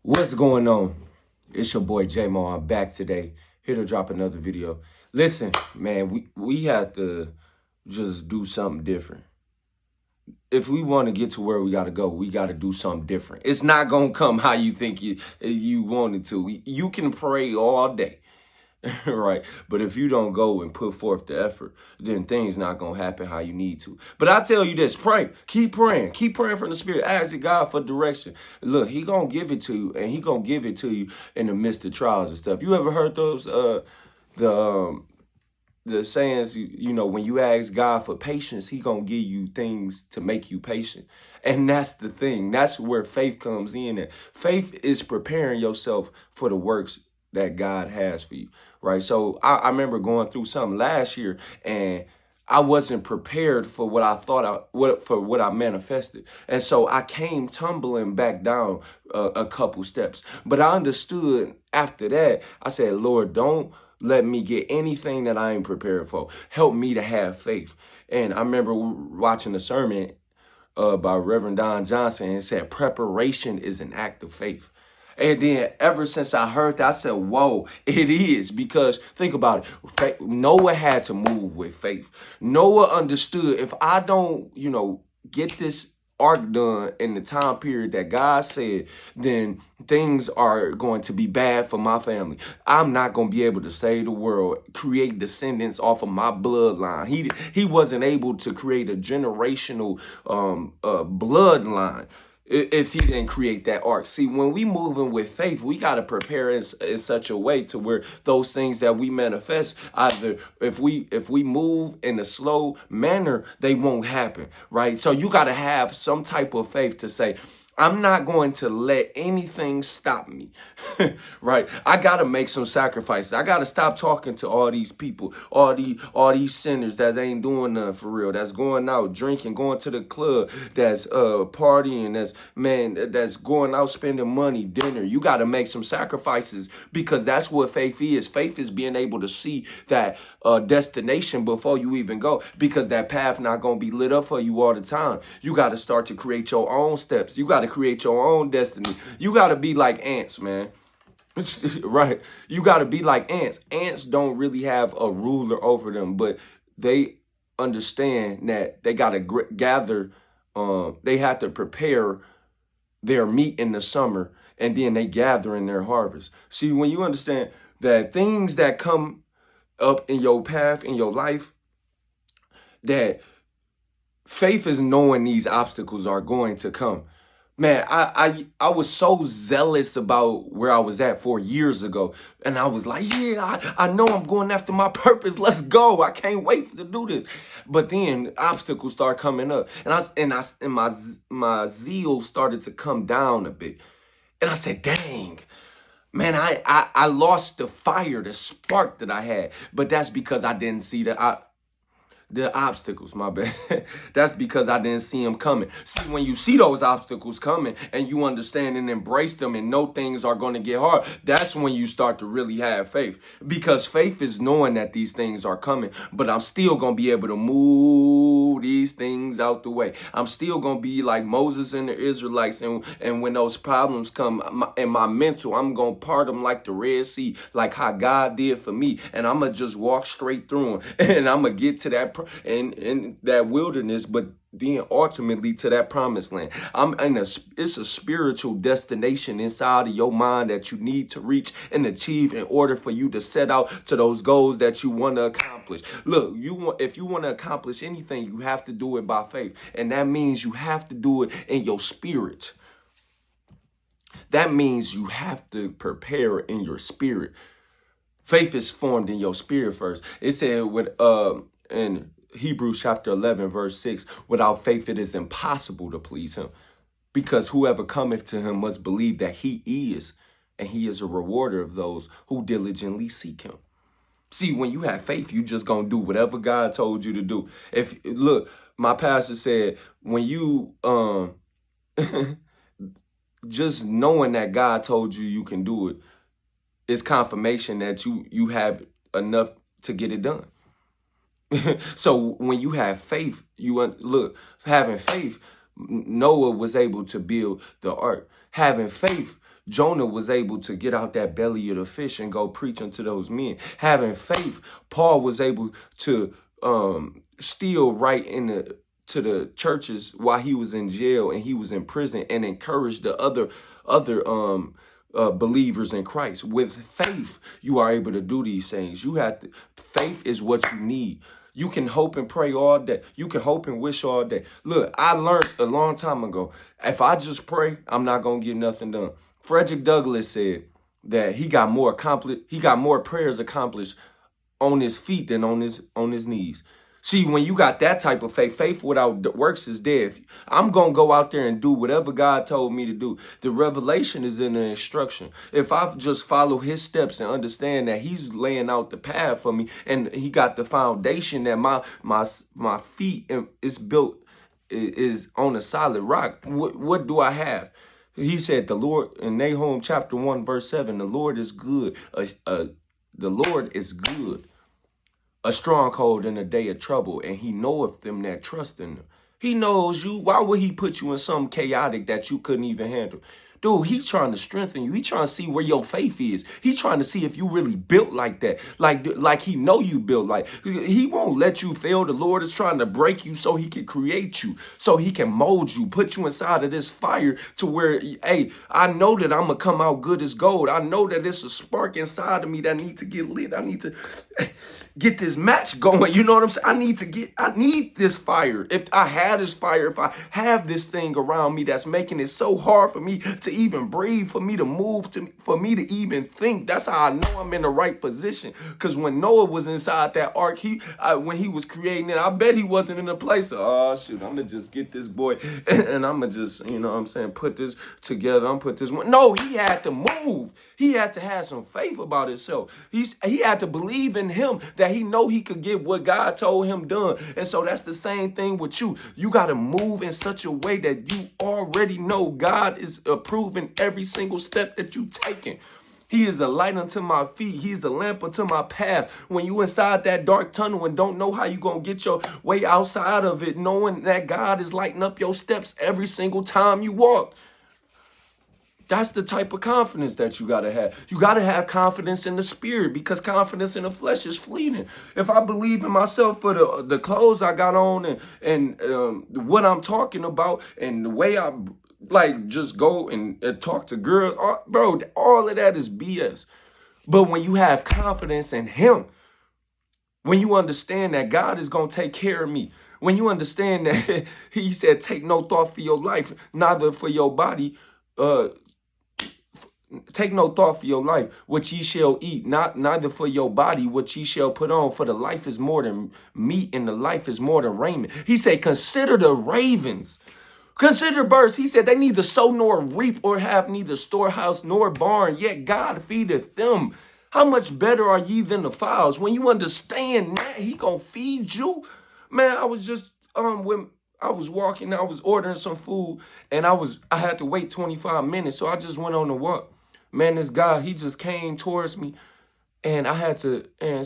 What's going on? It's your boy J-Mo. I'm back today, here to drop another video. Listen, man, we have to just do something different. If we want to get to where we got to go, we got to do something different. It's not going to come how you think you want it to. You can pray all day, right? But if you don't go and put forth the effort, then things not going to happen how you need to. But I tell you this, pray. Keep praying from the Spirit. Ask God for direction. Look, he going to give it to you, and he going to give it to you in the midst of trials and stuff. You ever heard those, the sayings, you know, when you ask God for patience, he going to give you things to make you patient. And that's the thing. That's where faith comes in. And faith is preparing yourself for the works that God has for you, right? So I remember going through something last year, and I wasn't prepared for what I thought for what I manifested. And so I came tumbling back down a couple steps. But I understood after that, I said, Lord, don't let me get anything that I ain't prepared for. Help me to have faith. And I remember watching a sermon by Reverend Don Johnson, and it said, preparation is an act of faith. And then ever since I heard that, I said, whoa, it is. Because think about it. Noah had to move with faith. Noah understood, if I don't, get this ark done in the time period that God said, then things are going to be bad for my family. I'm not going to be able to save the world, create descendants off of my bloodline. He wasn't able to create a generational bloodline if he didn't create that ark. See, when we moving with faith, we got to prepare in such a way to where those things that we manifest, either if we move in a slow manner, they won't happen, right? So you got to have some type of faith to say, I'm not going to let anything stop me, right? I got to make some sacrifices. I got to stop talking to all these people, all these sinners that ain't doing nothing for real, that's going out drinking, going to the club, that's partying, that's going out spending money, dinner. You got to make some sacrifices, because that's what faith is. Faith is being able to see that destination before you even go, because that path not going to be lit up for you all the time. You got to start to create your own steps. You got to create your own destiny. You got to be like ants, man. Right? You got to be like ants. Ants don't really have a ruler over them, but they understand that they got to gather. They have to prepare their meat in the summer, and then they gather in their harvest. See, when you understand that things that come up in your path, in your life, that faith is knowing these obstacles are going to come. Man, I was so zealous about where I was at 4 years ago. And I was like, yeah, I know I'm going after my purpose. Let's go. I can't wait to do this. But then obstacles start coming up. And my zeal started to come down a bit. And I said, dang. Man, I lost the fire, the spark that I had. But that's because I didn't see the obstacles, my bad. That's because I didn't see them coming. See, when you see those obstacles coming and you understand and embrace them and know things are going to get hard, that's when you start to really have faith. Because faith is knowing that these things are coming, but I'm still going to be able to move these things out the way. I'm still going to be like Moses and the Israelites. And when those problems come in my mental, I'm going to part them like the Red Sea, like how God did for me. And I'm going to just walk straight through them. And I'm going to get to that in that wilderness, but then ultimately to that promised land. It's a spiritual destination inside of your mind that you need to reach and achieve in order for you to set out to those goals that you want to accomplish. Look, if you want to accomplish anything, you have to do it by faith. And that means you have to do it in your spirit. That means you have to prepare in your spirit. Faith is formed in your spirit first. It said in Hebrews chapter 11, verse 6, without faith it is impossible to please him, because whoever cometh to him must believe that he is, and he is a rewarder of those who diligently seek him. See, when you have faith, you just gonna do whatever God told you to do. Look, my pastor said, when you just knowing that God told you you can do it is confirmation that you have enough to get it done. So when you have faith, having faith, Noah was able to build the ark. Having faith, Jonah was able to get out that belly of the fish and go preach unto those men. Having faith, Paul was able to still write to the churches while he was in jail and he was in prison and encourage the other believers in Christ. With faith, you are able to do these things. Faith is what you need. You can hope and pray all day. You can hope and wish all day. Look, I learned a long time ago, if I just pray, I'm not going to get nothing done. Frederick Douglass said that he got more prayers accomplished on his feet than on his knees. See, when you got that type of faith without works is dead. I'm going to go out there and do whatever God told me to do. The revelation is in the instruction. If I just follow his steps and understand that he's laying out the path for me and he got the foundation that my feet is on a solid rock, what do I have? He said, the Lord, in Nahum chapter 1, verse 7, the Lord is good. The Lord is good, a stronghold in a day of trouble, and he knoweth them that trust in him. He knows you. Why would he put you in something chaotic that you couldn't even handle? Dude, he's trying to strengthen you. He's trying to see where your faith is. He's trying to see if you really built like that. Like he know you built like. He won't let you fail. The Lord is trying to break you so he can create you, so he can mold you, put you inside of this fire to where, hey, I know that I'm going to come out good as gold. I know that there's a spark inside of me that needs to get lit. I need to get this match going. You know what I'm saying? I need this fire. If I have this fire, if I have this thing around me that's making it so hard for me to even breathe, for me to move, for me to even think, that's how I know I'm in the right position. Because when Noah was inside that ark, when he was creating it, I bet he wasn't in a place of, oh, shoot, I'm going to just get this boy and I'm going to just, you know what I'm saying, put this together. I'm put this one. No, he had to move. He had to have some faith about himself. He had to believe in him that he know he could get what God told him done. And so that's the same thing with you. You got to move in such a way that you already know God is approving every single step that you taking. He is a light unto my feet. He's a lamp unto my path. When you inside that dark tunnel and don't know how you going to get your way outside of it, knowing that God is lighting up your steps every single time you walk. That's the type of confidence that you got to have. You got to have confidence in the spirit, because confidence in the flesh is fleeting. If I believe in myself for the clothes I got on and what I'm talking about and the way I just go and talk to girls, bro, all of that is BS. But when you have confidence in him, when you understand that God is going to take care of me, when you understand that he said, take no thought for your life, neither for your body, take no thought for your life, what ye shall eat, neither for your body, what ye shall put on. For the life is more than meat, and the life is more than raiment. He said, consider the ravens. Consider birds. He said, they neither sow nor reap or have neither storehouse nor barn, yet God feedeth them. How much better are ye than the fowls? When you understand that, he gonna feed you. Man, I was just when I was walking, I was ordering some food, and I had to wait 25 minutes, so I just went on a walk. Man, this guy, he just came towards me, and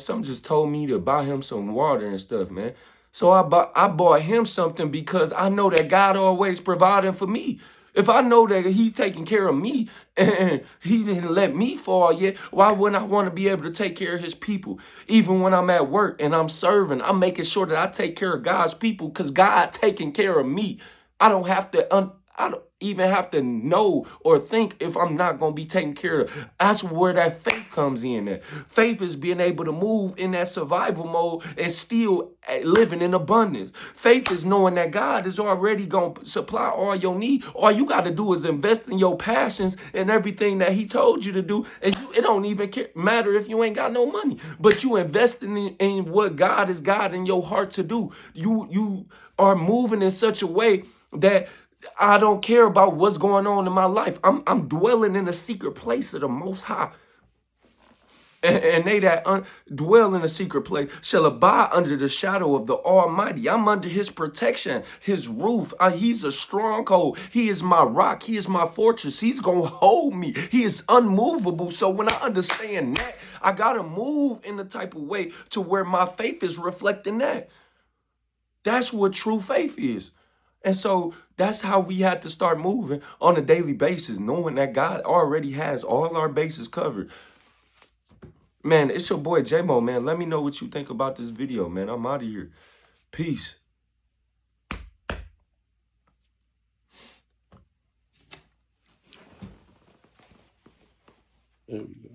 something just told me to buy him some water and stuff, man. So I bought him something because I know that God always providing for me. If I know that he's taking care of me and he didn't let me fall yet, why wouldn't I want to be able to take care of his people? Even when I'm at work and I'm serving, I'm making sure that I take care of God's people, because God taking care of me. I don't even have to know or think if I'm not going to be taken care of. That's where that faith comes in. At. Faith is being able to move in that survival mode and still living in abundance. Faith is knowing that God is already going to supply all your need. All you got to do is invest in your passions and everything that he told you to do. And it don't even matter if you ain't got no money, but you investing in what God is guiding your heart to do. You are moving in such a way that I don't care about what's going on in my life. I'm dwelling in the secret place of the Most High. And they that dwell in the secret place shall abide under the shadow of the Almighty. I'm under his protection, his roof. He's a stronghold. He is my rock. He is my fortress. He's going to hold me. He is unmovable. So when I understand that, I got to move in the type of way to where my faith is reflecting that. That's what true faith is. And so that's how we had to start moving on a daily basis, knowing that God already has all our bases covered. Man, it's your boy J-Mo, man. Let me know what you think about this video, man. I'm out of here. Peace. There we go.